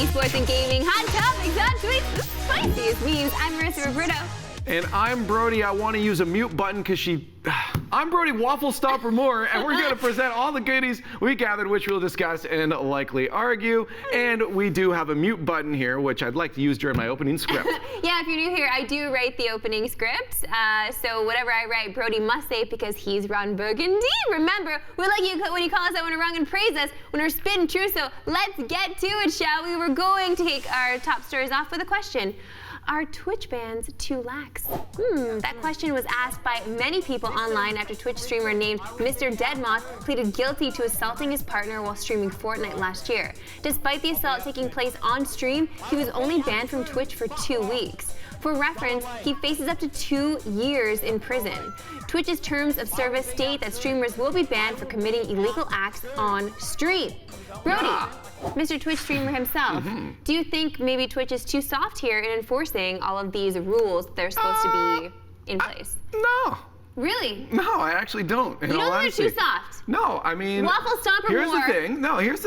sports and gaming, hot topics, hot tweets, the spiciest memes. I'm Marissa Roberto. And I'm Brody. I want to use a mute button because I'm Brody, Waffle Stopper Moore, and we're going to present all the goodies we gathered, which we'll discuss and likely argue. And we do have a mute button here, which I'd like to use during my opening script. Yeah, if you're new here, I do write the opening script. So whatever I write, Brody must say it because he's Ron Burgundy. Remember, we like you when you call us out when we're wrong and praise us when we're spitting true. So let's get to it, shall we? We're going to kick our top stories off with a question. Are Twitch bans too lax? That question was asked by many people online after Twitch streamer named Mr. Deadmoth pleaded guilty to assaulting his partner while streaming Fortnite last year. Despite the assault taking place on stream, he was only banned from Twitch for 2 weeks. For reference, he faces up to 2 years in prison. Twitch's terms of service state that streamers will be banned for committing illegal acts on stream. Brody, Mr. Twitch streamer himself, do you think maybe Twitch is too soft here in enforcing all of these rules that are supposed to be in place? No. Really? No, I actually don't. You don't think they're too soft? No, I mean, Waffle Stomper here's more. the thing. No, here's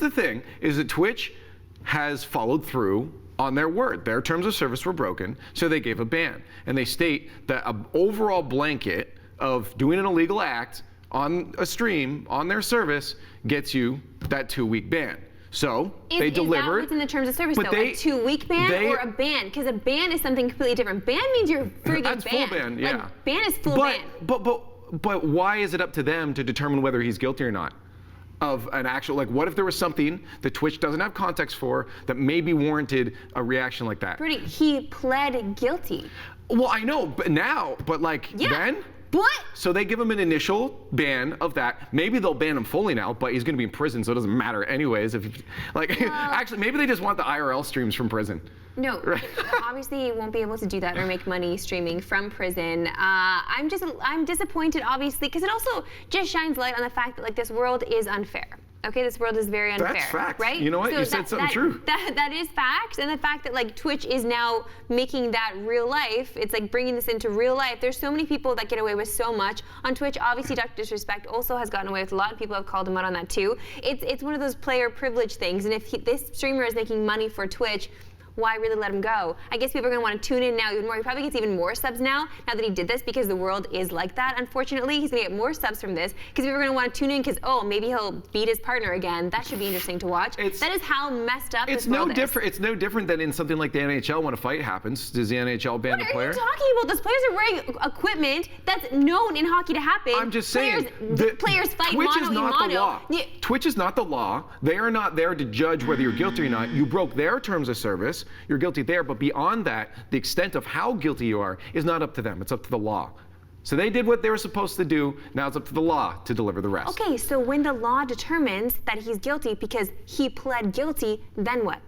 the thing, is that Twitch has followed through on their word. Their terms of service were broken, so they gave a ban. And they state that an overall blanket of doing an illegal act on a stream, on their service, gets you that 2-week ban. So they delivered. Is that what's in the terms of service, though? A 2-week ban or a ban? Because a ban is something completely different. Ban means you're friggin' banned. That's full ban, yeah. Like, ban is full ban. But why is it up to them to determine whether he's guilty or not? Of an actual, like, what if there was something that Twitch doesn't have context for that maybe warranted a reaction like that? Brody, he pled guilty. Well, I know, but then? What? So they give him an initial ban of that. Maybe they'll ban him fully now, but he's going to be in prison, so it doesn't matter anyways. Actually, maybe they just want the IRL streams from prison. No, obviously you won't be able to do that or make money streaming from prison. I'm disappointed, obviously, because it also just shines light on the fact that this world is unfair. Okay, this world is very unfair. That's fact. Right? You know what? So you said something true. That is fact, and the fact that Twitch is now making that real life, it's like bringing this into real life. There's so many people that get away with so much on Twitch. Obviously, Dr. Disrespect also has gotten away with a lot of people have called him out on that too. It's one of those player privilege things, and if this streamer is making money for Twitch, why really let him go? I guess people are going to want to tune in now even more. He probably gets even more subs now that he did this, because the world is like that. Unfortunately, he's going to get more subs from this because people are going to want to tune in because, oh, maybe he'll beat his partner again. That should be interesting to watch. That is how messed up this world is. It's no different than in something like the NHL when a fight happens. Does the NHL ban the player? What are you talking about? Those players are wearing equipment that's known in hockey to happen. I'm just saying. Players fight Twitch is not the law. Yeah. Twitch is not the law. They are not there to judge whether you're guilty or not. You broke their terms of service. You're guilty there. But beyond that, the extent of how guilty you are is not up to them. It's up to the law. So they did what they were supposed to do. Now it's up to the law to deliver the rest. Okay, so when the law determines that he's guilty because he pled guilty, then what?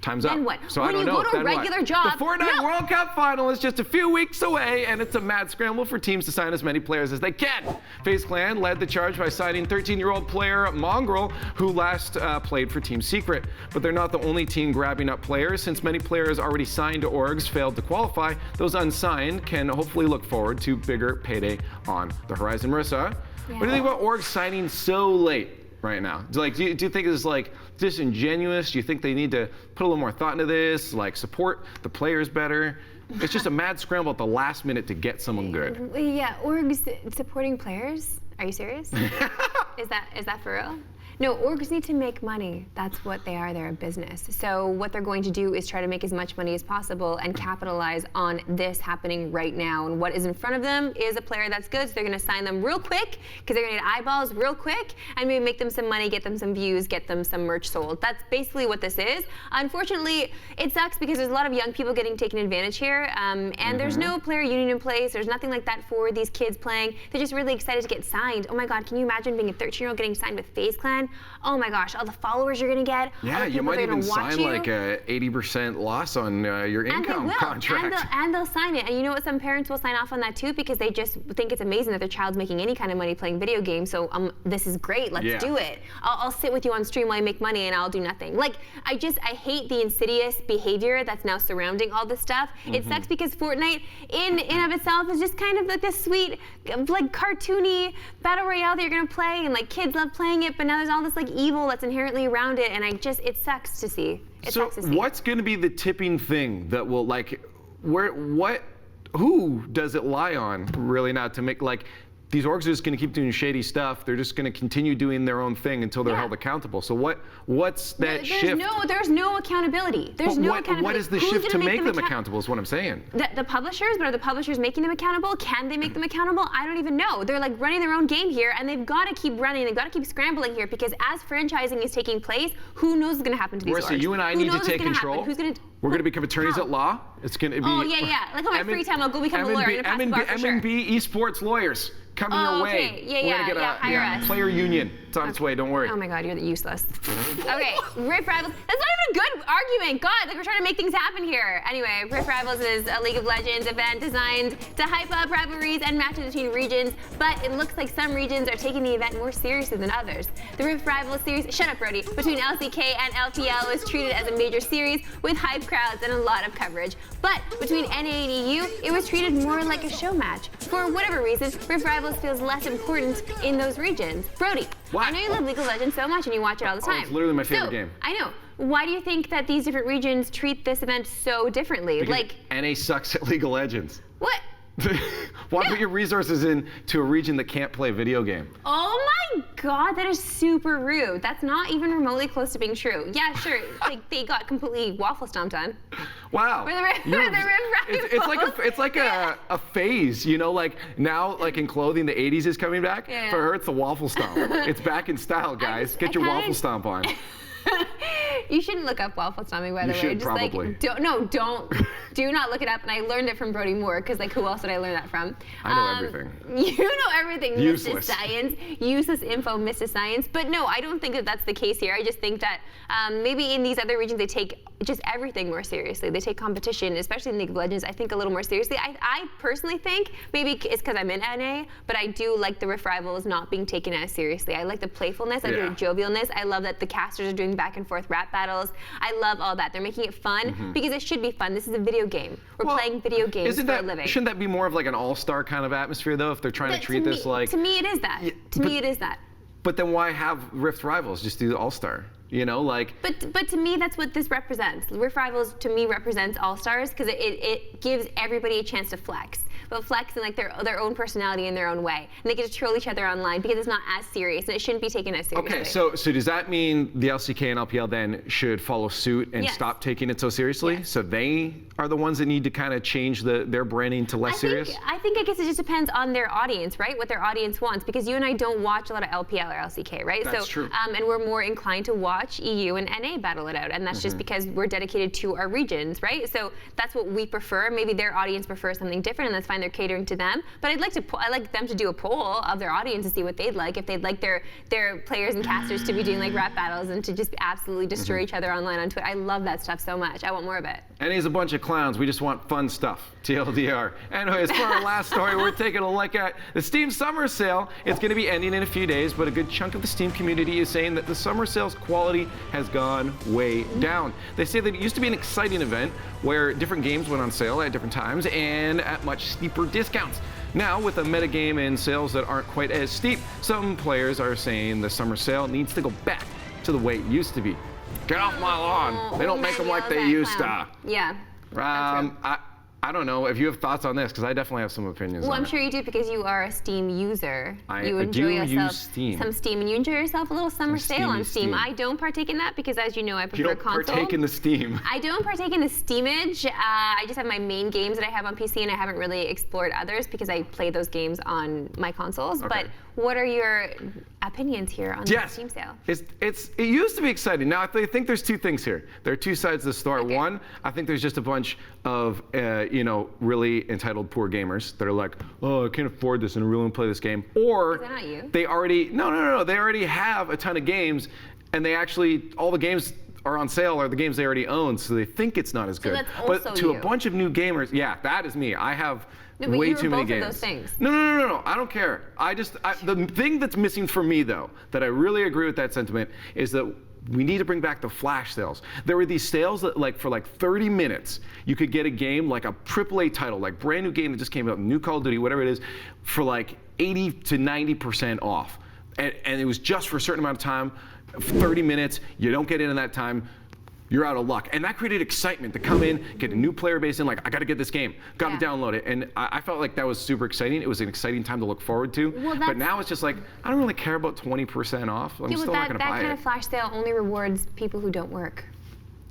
Time's up. Then what? So when I don't know. Go to a regular job. The Fortnite World Cup final is just a few weeks away, and it's a mad scramble for teams to sign as many players as they can. FaZe Clan led the charge by signing 13-year-old player Mongrel, who last played for Team Secret. But they're not the only team grabbing up players. Since many players already signed to orgs failed to qualify, those unsigned can hopefully look forward to bigger payday on the horizon. Marissa, what do you think about orgs signing so late right now? Do you think it's disingenuous? Do you think they need to put a little more thought into this, support the players better? It's just a mad scramble at the last minute to get someone good. Yeah, orgs supporting players? Are you serious? Is that for real? No, orgs need to make money. That's what they are. They're a business. So what they're going to do is try to make as much money as possible and capitalize on this happening right now. And what is in front of them is a player that's good. So they're going to sign them real quick because they're going to get eyeballs real quick and maybe make them some money, get them some views, get them some merch sold. That's basically what this is. Unfortunately, it sucks because there's a lot of young people getting taken advantage here. And there's no player union in place. There's nothing like that for these kids playing. They're just really excited to get signed. Oh my God, can you imagine being a 13-year-old getting signed with FaZe Clan? Oh my gosh, all the followers you're gonna get. Yeah, you might even sign like a 80% loss on your income contract. And they'll sign it. And you know what? Some parents will sign off on that too because they just think it's amazing that their child's making any kind of money playing video games. So this is great. Let's do it. I'll sit with you on stream while you make money and I'll do nothing. I hate the insidious behavior that's now surrounding all this stuff. It sucks because Fortnite in of itself is just kind of like this sweet, cartoony battle royale that you're gonna play and kids love playing it. But now there's all this like evil that's inherently around it, and it sucks to see. It sucks to see. What's going to be the tipping thing that will who does it lie on really now to make these orgs are just going to keep doing shady stuff. They're just going to continue doing their own thing until they're held accountable. So what's that shift? There's no accountability. What is the shift to make them accountable is what I'm saying. The publishers, but are the publishers making them accountable? Can they make them accountable? I don't even know. They're like running their own game here, and they've got to keep running. They've got to keep scrambling here, because as franchising is taking place, who knows what's going to happen to these orgs? Marissa, you and I need to take control. We're going to become attorneys at law. It's going to be. Oh yeah. Like on my free time, I'll go become a lawyer in a press bar for sure. M&B esports lawyers coming your way. Okay. We're going to get a player union. It's on its way. Don't worry. Oh my God, you're useless. Okay, Rift Rivals. That's not even a good argument. God, we're trying to make things happen here. Anyway, Rift Rivals is a League of Legends event designed to hype up rivalries and matches between regions, but it looks like some regions are taking the event more seriously than others. The Rift Rivals series, shut up, Brody, between LCK and LPL was treated as a major series with hype crowds and a lot of coverage. But between NA and EU, it was treated more like a show match. For whatever reason, Rift Rivals feels less important in those regions. Brody, I know you love League of Legends so much and you watch it all the time. It's literally my favorite game. I know. Why do you think that these different regions treat this event so differently? Because NA sucks at League of Legends. What? Why put your resources into a region that can't play a video game? Oh my God, that is super rude. That's not even remotely close to being true. Yeah, sure, they got completely waffle stomped on. Wow. It's like a phase, you know, like now, like in clothing, the 80s is coming back. Yeah. For her, it's the waffle stomp. It's back in style, guys. Get your waffle stomp on. You shouldn't look up waffle stomping, by the way. You should probably. Do not look it up. And I learned it from Brody Moore, because who else did I learn that from? I know everything. You know everything, Useless. Mr. Science. Useless info, Mr. Science. But no, I don't think that that's the case here. I just think that maybe in these other regions they take just everything more seriously. They take competition, especially in League of Legends, I think a little more seriously. I personally think maybe it's because I'm in NA, but I do like the Rift Rivals not being taken as seriously. I like the playfulness, I like the jovialness. I love that the casters are doing back and forth rap battles. I love all that. They're making it fun because it should be fun. This is a video game. We're playing video games for a living. Shouldn't that be more of like an all-star kind of atmosphere, though, if they're trying to treat this like... To me, it is that. It is that. But then why have Rift Rivals? Just do the all-star. You know, like. But to me, that's what this represents. Rift Rivals to me represents all stars because it gives everybody a chance to flex, but flex in like their own personality in their own way, and they get to troll each other online because it's not as serious and it shouldn't be taken as seriously. Okay, so does that mean the LCK and LPL then should follow suit and stop taking it so seriously? Yes. So they are the ones that need to kind of change their branding to less serious? I guess it just depends on their audience, right? What their audience wants, because you and I don't watch a lot of LPL or LCK, right? That's true. And we're more inclined to watch EU and NA battle it out, and that's just because we're dedicated to our regions, right? So that's what we prefer. Maybe their audience prefers something different, and that's fine. They're catering to them. But I'd like them to do a poll of their audience to see what they'd like. If they'd like their players and casters to be doing like rap battles and to just absolutely destroy each other online on Twitter. I love that stuff so much. I want more of it. NA's a bunch of clowns. We just want fun stuff. TLDR. Anyways, for our last story, we're taking a look at the Steam Summer Sale. It's going to be ending in a few days, but a good chunk of the Steam community is saying that the Summer Sale's quality has gone way down. They say that it used to be an exciting event where different games went on sale at different times and at much steeper discounts. Now, with a metagame and sales that aren't quite as steep, some players are saying the Summer Sale needs to go back to the way it used to be. Get off my lawn. They don't make them like they used to. Yeah. I don't know if you have thoughts on this, because I definitely have some opinions on it. I'm sure you do, because you are a Steam user. You enjoy some Steam, and you enjoy yourself a little summer sale on Steam. I don't partake in that because, as you know, I prefer console. You don't partake in the Steam. I don't partake in the Steamage. I just have my main games that I have on PC, and I haven't really explored others because I play those games on my consoles. Okay. But what are your opinions here on the Steam sale? It used to be exciting. Now, I think there's two things here. There are two sides to the story. Okay. One, I think there's just a bunch of really entitled poor gamers that are like, oh, I can't afford this and I really want to play this game. Or is that not you? They already they already have a ton of games, and they actually all the games are on sale are the games they already own, so they think it's not as good. That's also but to a bunch of new gamers, that is me. I have way too many games. Of those things. No. I don't care. The thing that's missing for me, though, that I really agree with that sentiment, is that we need to bring back the flash sales. There were these sales that for 30 minutes, you could get a game, like a AAA title, like brand new game that just came out, new Call of Duty, whatever it is, for 80 to 90% off. and it was just for a certain amount of time, 30 minutes. You don't get in that time, you're out of luck. And that created excitement to come in, get a new player base in, like, I got to get this game, got to download it. And I felt like that was super exciting. It was an exciting time to look forward to. But now it's just like, I don't really care about 20% off. I'm still not going to buy it. That kind of flash sale only rewards people who don't work.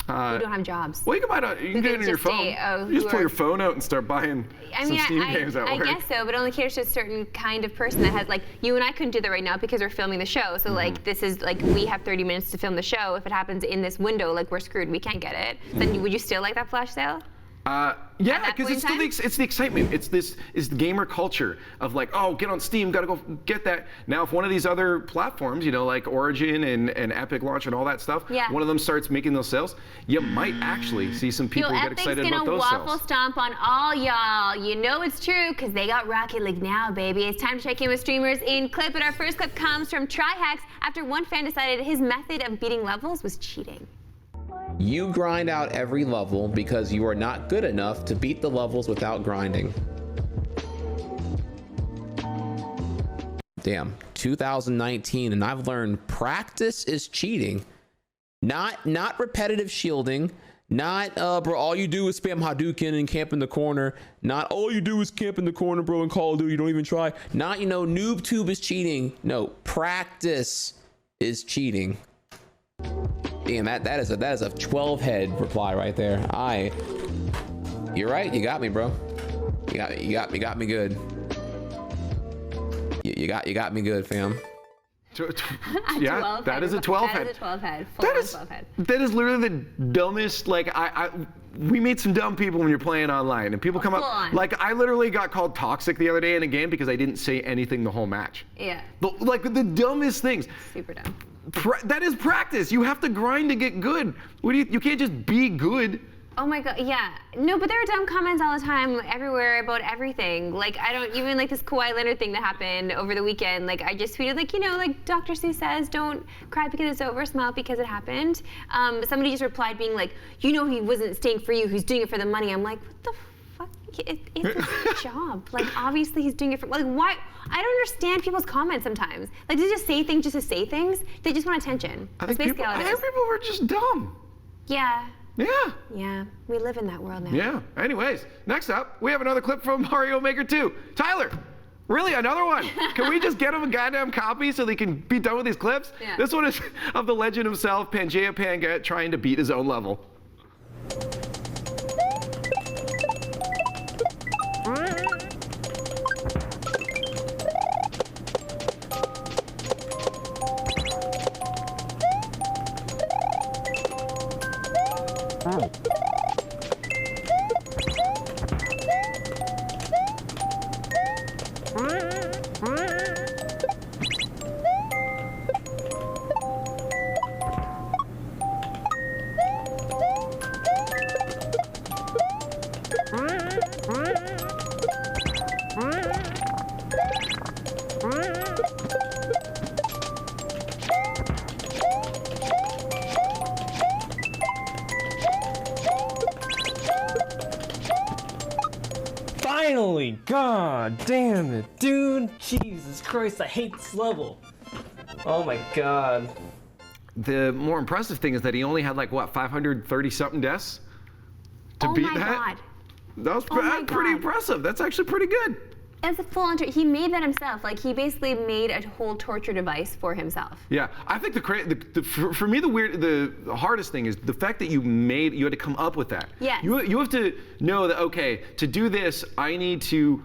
Who don't have jobs. Well, you can get it on your phone. You just pull your phone out and start buying some Steam games at work. I guess so, but only caters to a certain kind of person that has, like, you and I couldn't do that right now because we're filming the show. So, like, this is, like, we have 30 minutes to film the show. If it happens in this window, like, we're screwed. We can't get it. Then would you still like that flash sale? Yeah, because it's still it's the excitement. It's the gamer culture of like, oh, get on Steam, gotta go get that. Now, if one of these other platforms, you know, like Origin and Epic Launch and all that stuff, one of them starts making those sales, you might actually see some people get excited about those sales. Epic's gonna waffle stomp on all y'all. You know it's true because they got Rocket League now, baby. It's time to check in with streamers in clip, and our first clip comes from TryHacks after one fan decided his method of beating levels was cheating. You grind out every level because you are not good enough to beat the levels without grinding. Damn, 2019, and I've learned practice is cheating. Not repetitive shielding. Not, bro, all you do is spam Hadouken and camp in the corner. Not all you do is camp in the corner, bro, in Call of Duty. You don't even try. Not, you know, NoobTube is cheating. No, practice is cheating. Damn, that is a 12 head reply right there. You're right. You got me, bro. You got me good. You got me good, fam. Yeah, that is a 12 head. That is a 12 head. That is literally the dumbest. Like we meet some dumb people when you're playing online, and people come up. Like I literally got called toxic the other day in a game because I didn't say anything the whole match. Yeah. Like the dumbest things. Super dumb. That is practice. You have to grind to get good. You can't just be good. Oh my god, yeah. No, but there are dumb comments all the time, everywhere, about everything. Like, I don't even, like, this Kawhi Leonard thing that happened over the weekend. Like, I just tweeted, like, you know, like, Dr. Seuss says, don't cry because it's over, smile because it happened. Somebody just replied being like, you know he wasn't staying for you, he's doing it for the money. I'm like, what the fuck? It's his job. Like, obviously he's doing it for, like, why? I don't understand people's comments sometimes. Like, they just say things just to say things. They just want attention. That's basically all it is. I think people are just dumb. Yeah. Yeah. Yeah, we live in that world now. Yeah. Anyways, next up, we have another clip from Mario Maker 2. Tyler, really, another one? Can we just get him a goddamn copy so they can be done with these clips? Yeah. This one is of the legend himself, Pangea Panga, trying to beat his own level. Finally! God damn it, dude! Jesus Christ, I hate this level. Oh my god. The more impressive thing is that he only had like what, 530 something deaths to beat that? God. That was pretty impressive. That's actually pretty good. As a full he made that himself. Like, he basically made a whole torture device for himself. Yeah, I think for me the hardest thing is the fact that you had to come up with that. Yes. You have to know that, okay, to do this, I need to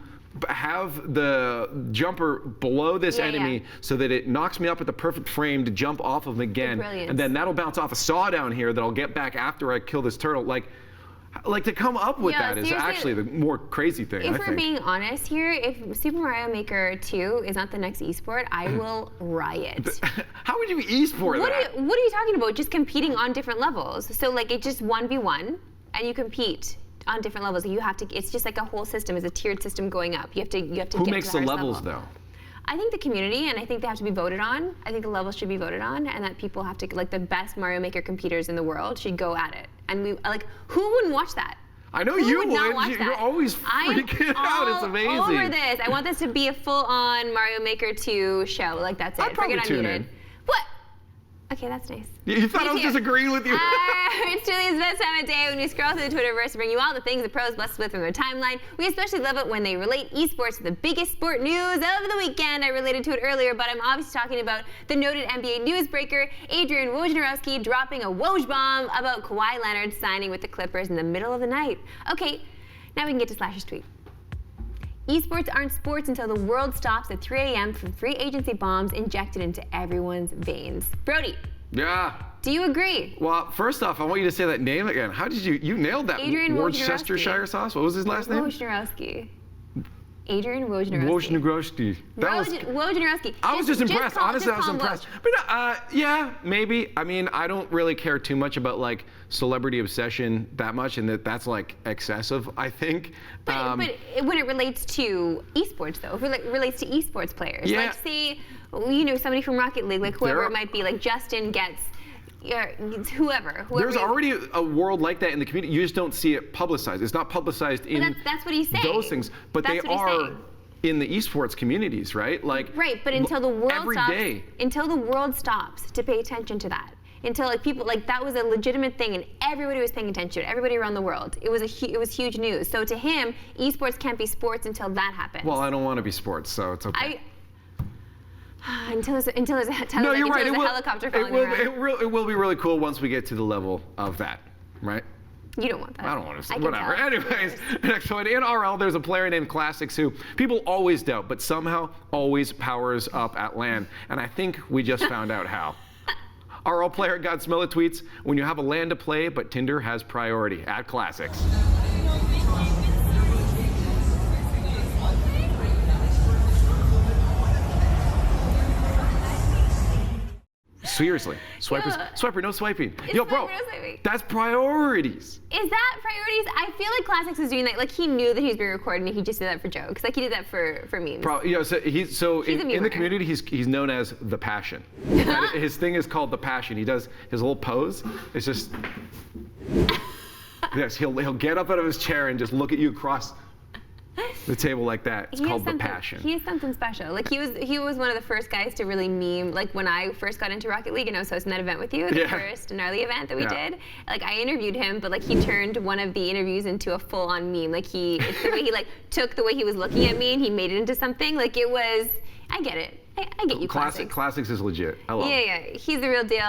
have the jumper below this enemy so that it knocks me up at the perfect frame to jump off of him again. And then that'll bounce off a saw down here that I'll get back after I kill this turtle. Like to come up with that is actually the more crazy thing, I think. If we're being honest here, if Super Mario Maker 2 is not the next esport, I will riot. How would you esport that? What are you talking about? Just competing on different levels. So like it's just 1v1 and you compete on different levels. You have to, it's just like a whole system. It's a tiered system going up. You have to Who makes the levels though? I think the community, and I think they have to be voted on. I think the levels should be voted on, and that people have to, like, the best Mario Maker competitors in the world should go at it. And we, like, who wouldn't watch that? I know Who you would not would. watch You're that? always I'm freaking out. It's amazing. all over this. I want this to be a full-on Mario Maker 2 show. Like, that's it. I'd probably Forget tune Unmuted. in. What? Okay, that's nice. You thought I was too. disagreeing with you? It's truly the best time of day when you scroll through the Twitterverse to bring you all the things the pros bless us with from their timeline. We especially love it when they relate esports to the biggest sport news of the weekend. I related to it earlier, but I'm obviously talking about the noted NBA newsbreaker Adrian Wojnarowski dropping a Woj bomb about Kawhi Leonard signing with the Clippers in the middle of the night. Okay, now we can get to Slash's tweet. Esports aren't sports until the world stops at 3 a.m. for free agency bombs injected into everyone's veins. Brody, Yeah. do you agree? Well, first off, I want you to say that name again. How did you nailed that? Adrian Worcestershire sauce? What was his last name? Wojnarowski. Adrian Wojnarowski. Wojnarowski. Wojnarowski. I was just impressed. Honestly, I was call him impressed. Woj. But yeah, maybe. I mean, I don't really care too much about like celebrity obsession that much, and that's like excessive, I think. But when it relates to esports, though, if it relates to esports players, Yeah. like say, somebody from Rocket League, like whoever it might be, like Justin gets. Whoever There's you- already a world like that in the community. You just don't see it publicized. It's not publicized in that's what he's saying. those things. But That's they what he's are saying. in the esports communities, right? Like Right, but until the world every stops, day. until the world stops to pay attention to that, until like people like that was a legitimate thing and everybody was paying attention to it, everybody around the world. It was huge news. So to him, esports can't be sports until that happens. Well, I don't want to be sports, so it's okay. Until there's a No, you're right. a helicopter falling around. It will be really cool once we get to the level of that, right? You don't want that. I don't want to. I can Whatever. tell. Anyways, next one. In RL, there's a player named Classics who people always doubt, but somehow always powers up at LAN. And I think we just found out how. RL player Godsmella tweets, when you have a LAN to play, but Tinder has priority at Classics. Seriously, swiper, no swiping. Yo, bro, swiper, no swiping. that's priorities. Is that priorities? I feel like Classics was doing that. Like he knew that he was being recorded and he just did that for jokes. Like he did that for memes. So He's a in the memer. community, he's known as the Passion. And his thing is called the Passion. He does his little pose. It's just yes. He'll get up out of his chair and just look at you across the table like that. It's called the Passion. He is something special. Like he was one of the first guys to really meme. Like when I first got into Rocket League and I was hosting that event with you, the first gnarly event that we did. Like I interviewed him, but like he turned one of the interviews into a full-on meme. Like it's the way he like took the way he was looking at me and he made it into something. Like it was. I get it. I get you. Classics is legit. I love it. Yeah, he's the real deal.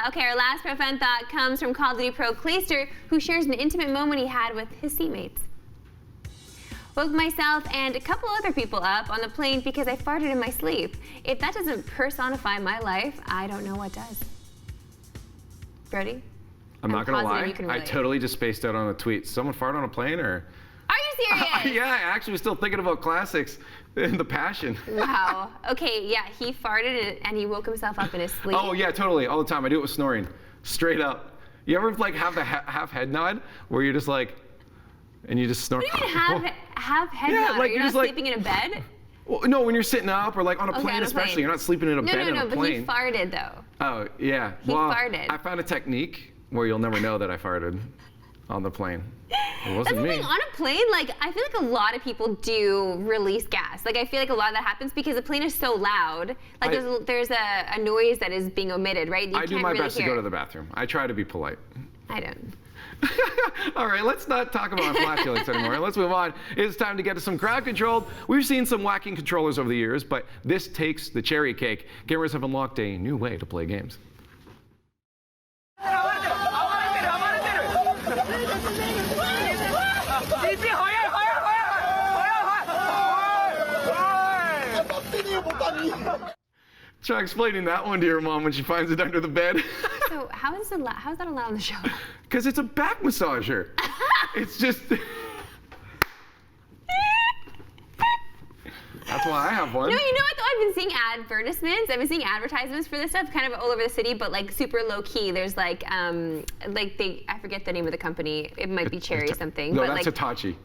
Okay, our last profound thought comes from Call of Duty pro Clayster, who shares an intimate moment he had with his teammates. Woke myself and a couple other people up on the plane because I farted in my sleep. If that doesn't personify my life, I don't know what does. Brody? I'm not gonna positive lie. you can I relate. tottle just spaced out on a tweet. Someone fart on a plane, or? Are you serious? Yeah, I actually was still thinking about Classics and the Passion. Wow. Okay, yeah, he farted and he woke himself up in his sleep. Oh yeah, totally, all the time. I do it with snoring, straight up. You ever like have the half head nod where you're just like, and you just snore? What do you mean have head Yeah, nod? like You're you're not just like- sleeping in a bed? Well, no, when you're sitting up or like on a Okay, plane, on a especially, plane. you're not sleeping in a bed in a But plane. he farted though. Oh yeah. He well, farted. I found a technique where you'll never know that I farted on the plane. It That's wasn't the me. thing, on a plane, like, I feel like a lot of people do release gas. Like, I feel like a lot of that happens because the plane is so loud. Like, there's a noise that is being omitted, right? You I do can't my really best to hear. go to the bathroom. I try to be polite. I don't. All right, let's not talk about flatulence anymore. Let's move on. It's time to get to some crowd control. We've seen some whacking controllers over the years, but this takes the cherry cake. Gamers have unlocked a new way to play games. Try explaining that one to your mom when she finds it under the bed. So, how is that allowed on the show? Because it's a back massager. It's just... That's why I have one. No, you know what though? I've been seeing advertisements. I've been seeing advertisements for this stuff kind of all over the city, but like super low key. There's like I forget the name of the company. It might be Cherry or something. No, but that's like, Hitachi.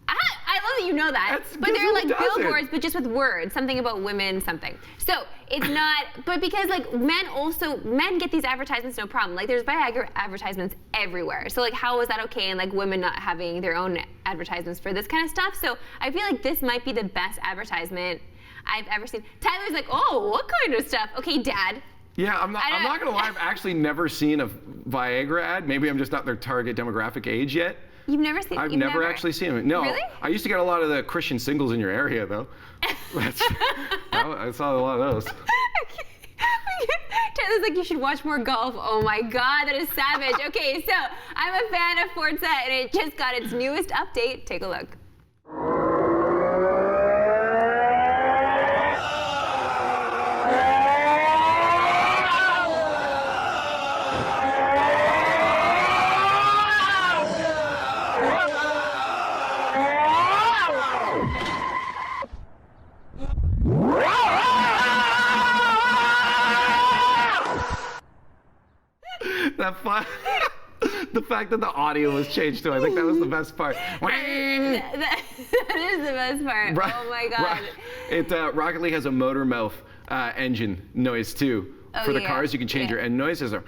I love that you know that. That's But they're who like does it? billboards, but just with words, something about women, something. So it's not, but because like men get these advertisements no problem. Like there's Viagra advertisements everywhere. So like how is that okay and like women not having their own advertisements for this kind of stuff? So I feel like this might be the best advertisement I've ever seen. Tyler's like, oh, what kind of stuff? Okay, Dad. Yeah, I'm not gonna lie, I've actually never seen a Viagra ad. Maybe I'm just not their target demographic age yet. You've never seen? I've never actually seen them. No, Really? I used to get a lot of the Christian singles in your area though. I saw a lot of those. Tyler's like, you should watch more golf. Oh my God, that is savage. Okay, so I'm a fan of Forza and it just got its newest update. Take a look. The fact that the audio was changed too, I think that was the best part. That is the best part. Oh my God. Rocket League has a motor mouth engine noise too. Oh, For the yeah. cars, you can change your end noises. It's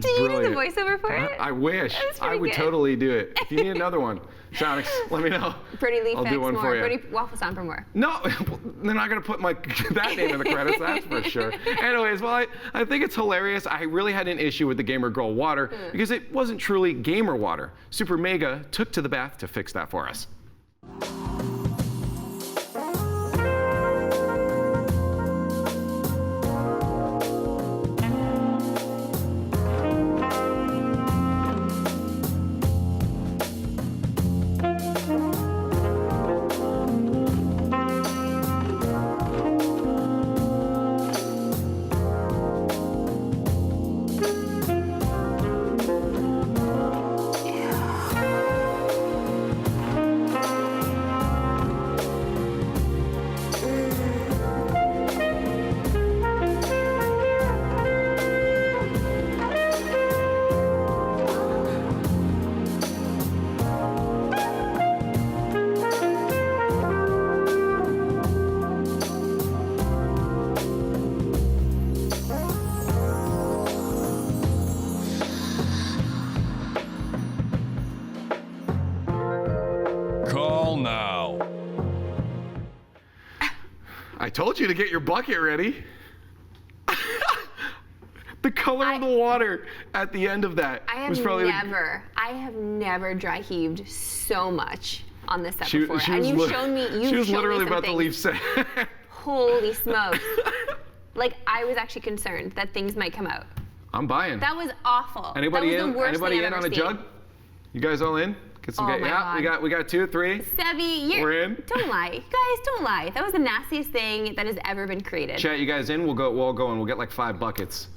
Do you do the brilliant. voiceover for it? I wish. That's I pretty would good. totally do it. If you need another one, Sonics, let me know. Brody Lee I'll Fix do one more. for you. Brody Waffle Sound for more. No, they're not gonna put that name in the credits, that's for sure. Anyways, well, I think it's hilarious. I really had an issue with the Gamer Girl water because it wasn't truly gamer water. Super Mega took to the bath to fix that for us. Call now. I told you to get your bucket ready. The color of the water at the end of that I was have probably never dry heaved so much on this set she before. was And you've shown me literally some about to things. leave set. Holy smokes. Like I was actually concerned that things might come out. I'm buying. That was awful. Anybody that was in? the worst Anybody thing in I've on a ever seen. jug? You guys all in? Get some Oh my yeah, God. we got 2, 3. Sevi, We're in. Don't lie. Guys, don't lie. That was the nastiest thing that has ever been created. Chat, you guys in? We'll all go and we'll get like 5 buckets.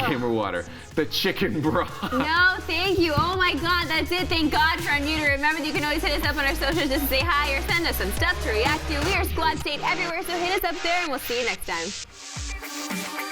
Gamer water. The chicken broth. No, thank you. Oh my God, that's it. Thank God for Unmuted. Remember that you can always hit us up on our socials just to say hi or send us some stuff to react to. We are Squad State everywhere, so hit us up there and we'll see you next time.